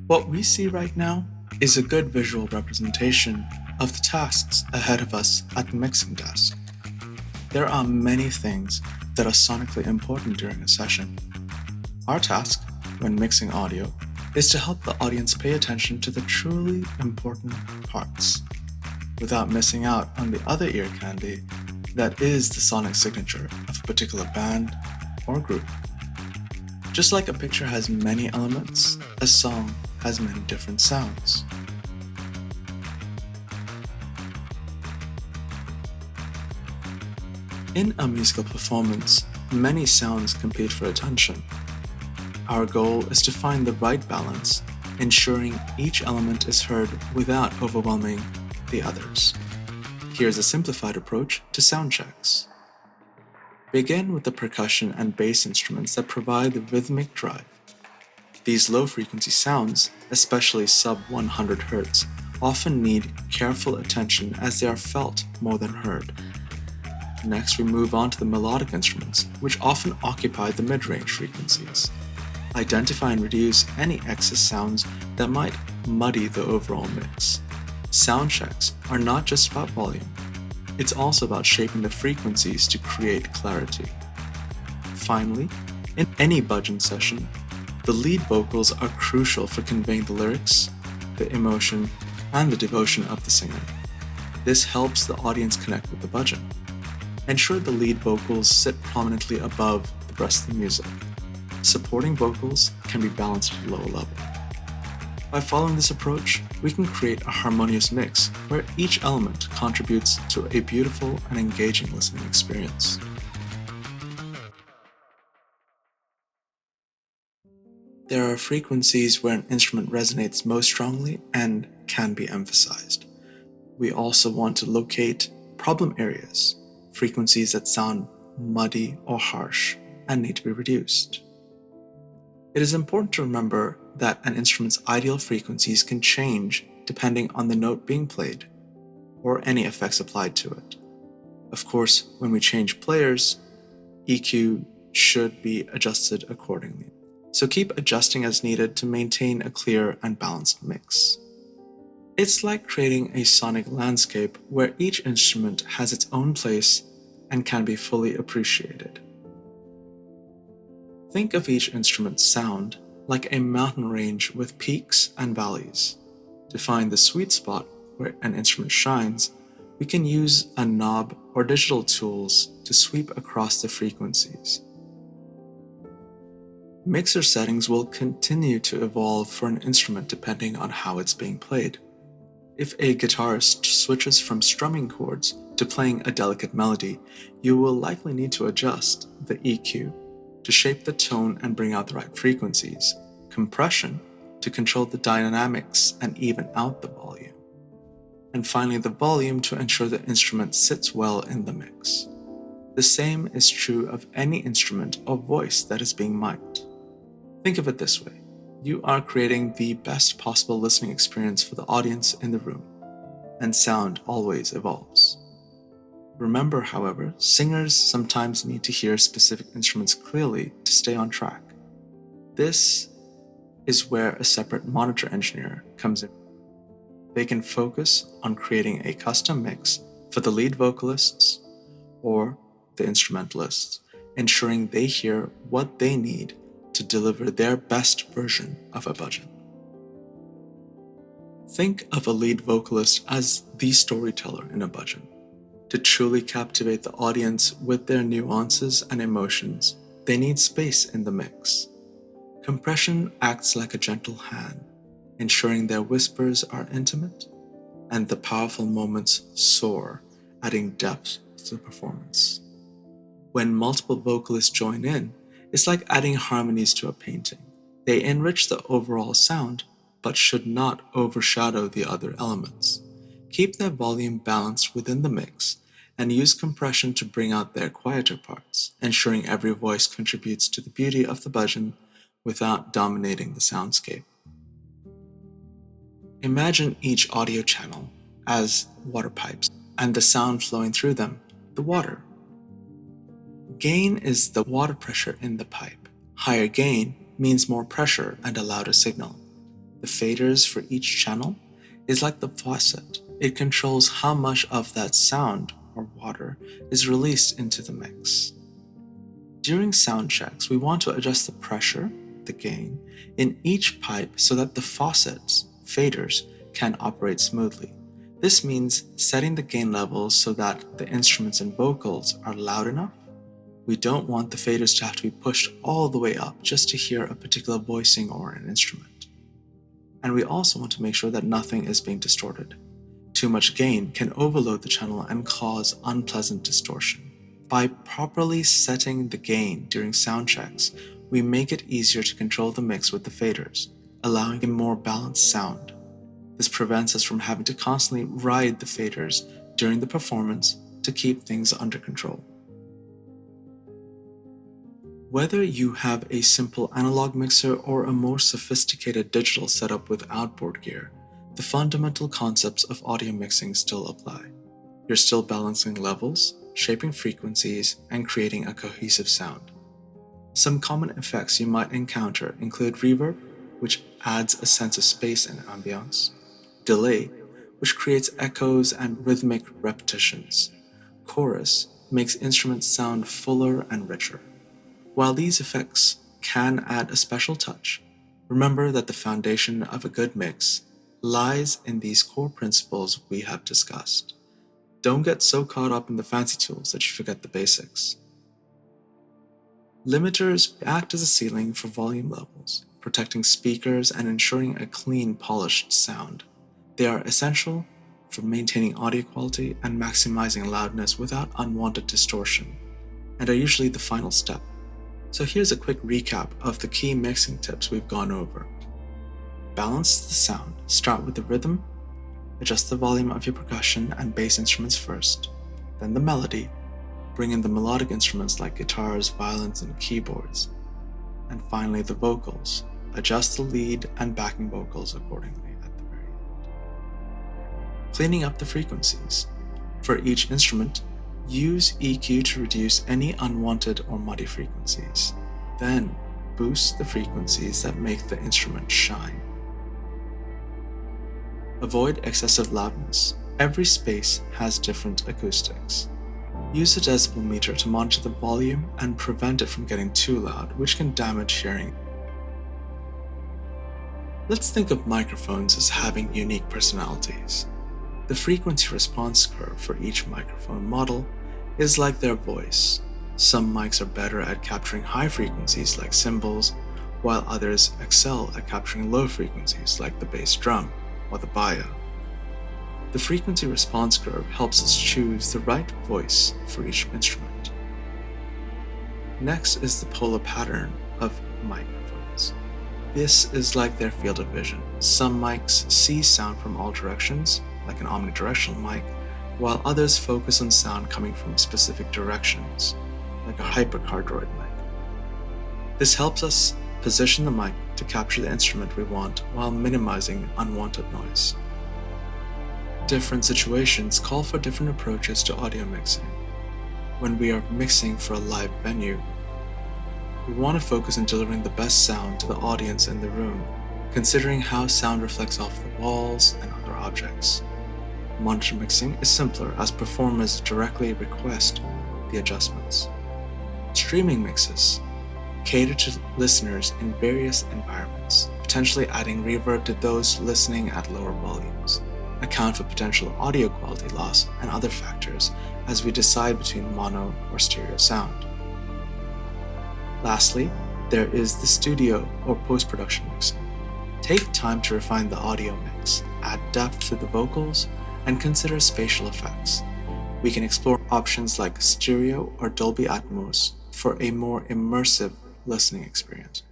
What we see right now is a good visual representation of the tasks ahead of us at the mixing desk. There are many things that are sonically important during a session. Our task, when mixing audio, is to help the audience pay attention to the truly important parts, without missing out on the other ear candy that is the sonic signature of a particular band or group. Just like a picture has many elements, a song has many different sounds. In a musical performance, many sounds compete for attention. Our goal is to find the right balance, ensuring each element is heard without overwhelming the others. Here's a simplified approach to sound checks. Begin with the percussion and bass instruments that provide the rhythmic drive. These low-frequency sounds, especially sub-100 Hz, often need careful attention as they are felt more than heard. Next, we move on to the melodic instruments, which often occupy the mid-range frequencies. Identify and reduce any excess sounds that might muddy the overall mix. Sound checks are not just about volume, it's also about shaping the frequencies to create clarity. Finally, in any Bhajan session, the lead vocals are crucial for conveying the lyrics, the emotion, and the devotion of the singer. This helps the audience connect with the bhajan. Ensure the lead vocals sit prominently above the rest of the music. Supporting vocals can be balanced at a lower level. By following this approach, we can create a harmonious mix where each element contributes to a beautiful and engaging listening experience. There are frequencies where an instrument resonates most strongly and can be emphasized. We also want to locate problem areas, frequencies that sound muddy or harsh and need to be reduced. It is important to remember that an instrument's ideal frequencies can change depending on the note being played or any effects applied to it. Of course, when we change players, EQ should be adjusted accordingly. So keep adjusting as needed to maintain a clear and balanced mix. It's like creating a sonic landscape where each instrument has its own place and can be fully appreciated. Think of each instrument's sound like a mountain range with peaks and valleys. To find the sweet spot where an instrument shines, we can use a knob or digital tools to sweep across the frequencies. Mixer settings will continue to evolve for an instrument depending on how it's being played. If a guitarist switches from strumming chords to playing a delicate melody, you will likely need to adjust the EQ to shape the tone and bring out the right frequencies, compression to control the dynamics and even out the volume, and finally the volume to ensure the instrument sits well in the mix. The same is true of any instrument or voice that is being mic'd. Think of it this way. You are creating the best possible listening experience for the audience in the room, and sound always evolves. Remember, however, singers sometimes need to hear specific instruments clearly to stay on track. This is where a separate monitor engineer comes in. They can focus on creating a custom mix for the lead vocalists or the instrumentalists, ensuring they hear what they need to deliver their best version of a bhajan. Think of a lead vocalist as the storyteller in a bhajan. To truly captivate the audience with their nuances and emotions, they need space in the mix. Compression acts like a gentle hand, ensuring their whispers are intimate and the powerful moments soar, adding depth to the performance. When multiple vocalists join in, it's like adding harmonies to a painting. They enrich the overall sound, but should not overshadow the other elements. Keep their volume balanced within the mix, and use compression to bring out their quieter parts, ensuring every voice contributes to the beauty of the bhajan without dominating the soundscape. Imagine each audio channel as water pipes, and the sound flowing through them, the water. Gain is the water pressure in the pipe. Higher gain means more pressure and a louder signal. The faders for each channel is like the faucet. It controls how much of that sound or water is released into the mix. During sound checks, we want to adjust the pressure, the gain, in each pipe so that the faucets, faders, can operate smoothly. This means setting the gain levels so that the instruments and vocals are loud enough. We don't want the faders to have to be pushed all the way up just to hear a particular voicing or an instrument. And we also want to make sure that nothing is being distorted. Too much gain can overload the channel and cause unpleasant distortion. By properly setting the gain during sound checks, we make it easier to control the mix with the faders, allowing a more balanced sound. This prevents us from having to constantly ride the faders during the performance to keep things under control. Whether you have a simple analog mixer or a more sophisticated digital setup with outboard gear, the fundamental concepts of audio mixing still apply. You're still balancing levels, shaping frequencies, and creating a cohesive sound. Some common effects you might encounter include reverb, which adds a sense of space and ambiance, delay, which creates echoes and rhythmic repetitions, chorus makes instruments sound fuller and richer. While these effects can add a special touch, remember that the foundation of a good mix lies in these core principles we have discussed. Don't get so caught up in the fancy tools that you forget the basics. Limiters act as a ceiling for volume levels, protecting speakers and ensuring a clean, polished sound. They are essential for maintaining audio quality and maximizing loudness without unwanted distortion, and are usually the final step. So here's a quick recap of the key mixing tips we've gone over. Balance the sound. Start with the rhythm. Adjust the volume of your percussion and bass instruments first, then the melody. Bring in the melodic instruments like guitars, violins, and keyboards. And finally, the vocals. Adjust the lead and backing vocals accordingly at the very end. Cleaning up the frequencies. For each instrument, use EQ to reduce any unwanted or muddy frequencies. Then, boost the frequencies that make the instrument shine. Avoid excessive loudness. Every space has different acoustics. Use a decibel meter to monitor the volume and prevent it from getting too loud, which can damage hearing. Let's think of microphones as having unique personalities. The frequency response curve for each microphone model is like their voice. Some mics are better at capturing high frequencies like cymbals, while others excel at capturing low frequencies like the bass drum or the baya. The frequency response curve helps us choose the right voice for each instrument. Next is the polar pattern of microphones. This is like their field of vision. Some mics see sound from all directions, like an omnidirectional mic, while others focus on sound coming from specific directions, like a hypercardioid mic. This helps us position the mic to capture the instrument we want while minimizing unwanted noise. Different situations call for different approaches to audio mixing. When we are mixing for a live venue, we want to focus on delivering the best sound to the audience in the room, considering how sound reflects off the walls and other objects. Monitor mixing is simpler as performers directly request the adjustments. Streaming mixes cater to listeners in various environments, potentially adding reverb to those listening at lower volumes, account for potential audio quality loss and other factors as we decide between mono or stereo sound. Lastly, there is the studio or post-production mixing. Take time to refine the audio mix, add depth to the vocals, and consider spatial effects. We can explore options like stereo or Dolby Atmos for a more immersive listening experience.